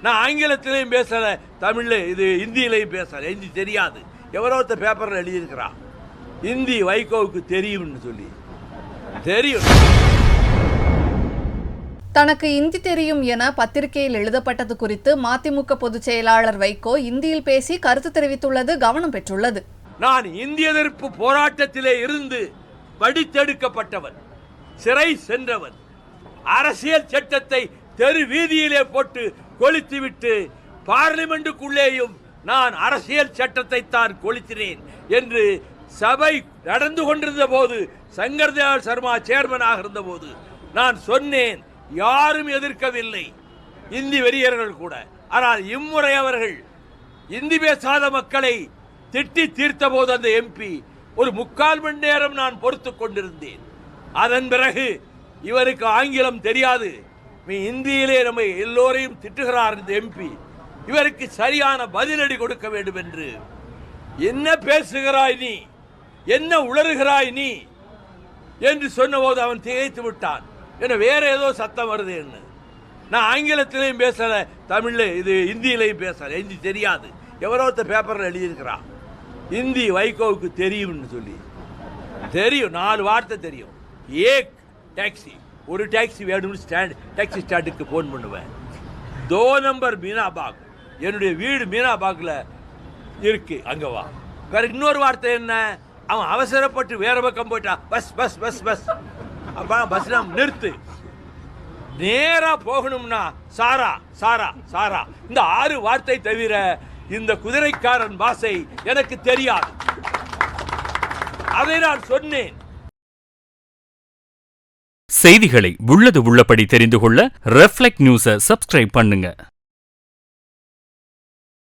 நான் ஆங்கிலத்திலையும் பேசலை, தமிழில் இது ஹிந்தியிலையும் பேசலை. ஹிந்தி தெரியாது. எவரோ ஒருத்த பேப்பரில் எழுதியிருக்கிறான் ஹிந்தி வைகோவுக்கு தெரியும்னு சொல்லி. தெரியும். தனக்கு இந்தி தெரியும் என பத்திரிகையில் எழுதப்பட்டது குறித்து மதிமுக பொதுச் செயலாளர் வைகோ இந்தியில் பேசி கருத்து தெரிவித்துள்ளது கவனம் பெற்றுள்ளது. நான் இந்திய எதிர்ப்பு போராட்டத்திலே இருந்து வடித்தெடுக்கப்பட்டவன், சிறை சென்றவன், அரசியல் சட்டத்தை தெரு வீதியிலே போட்டு கொளுத்திவிட்டு பார்லிமெண்ட்டுக்குள்ளேயும் நான் அரசியல் சட்டத்தை தான் கொளுத்தினேன் என்று சபை நடந்து கொண்டிருந்த போது, சங்கர் தயாள் சர்மா சேர்மனாக இருந்த போது நான் சொன்னேன். யாரும் எதிர்க்கவில்லை, இந்தி வெறியர்கள் கூட. ஆனால் இம்முறை அவர்கள் இந்தி பேசாத மக்களை திட்டி தீர்த்த போது அந்த எம்பி ஒரு 3/4 மணி நேரம் நான் பொறுத்து கொண்டிருந்தேன். அதன் பிறகு இவருக்கு ஆங்கிலம் தெரியாது, இந்தியிலே நம்ம எல்லோரையும் திட்டுகிறார் இந்த எம்பி, இவருக்கு சரியான பதிலடி கொடுக்க வேண்டும் என்று. என்ன பேசுகிறாய் நீ, என்ன உளறுகிறாய் நீ என்று சொன்னபோது அவன் திகைத்து விட்டான். என்ன வேற ஏதோ சத்தம் வருது என்ன. நான் ஆங்கிலத்திலையும் பேசலை, தமிழில் இது ஹிந்தியிலையும் பேசலை. ஹிந்தி தெரியாது. எவரோ ஒருத்த பேப்பரில் எழுதியிருக்கிறான் ஹிந்தி வைகோவுக்கு தெரியும்னு சொல்லி. தெரியும், 4 வார்த்தை தெரியும். ஏக் டாக்ஸி, ஒரு டாக்ஸி வேணும்னு டாக்ஸி ஸ்டாண்டுக்கு ஃபோன் பண்ணுவேன். 2 நம்பர் மீனாபாக், என்னுடைய வீடு மீனாபாக்கில் இருக்கு, அங்கே வா. வேற இன்னொரு வார்த்தை என்ன, அவன் அவசரப்பட்டு வேற பக்கம் போயிட்டான், பஸ் பஸ் பஸ் பஸ், அப்போ பஸ் நிறுத்து, நேரா போகணும்னா சாரா சாரா சாரா. இந்த 6 வார்த்தை தவிர இந்த குதிரைக்காரன் பாஷை எனக்கு தெரியாது. அதை நான் சொன்னேன். செய்திகளை உள்ளது உள்ளபடி தெரிந்து கொள்ள ரெஃப்ளெக்ட் நியூஸை சப்ஸ்கிரைப் பண்ணுங்க.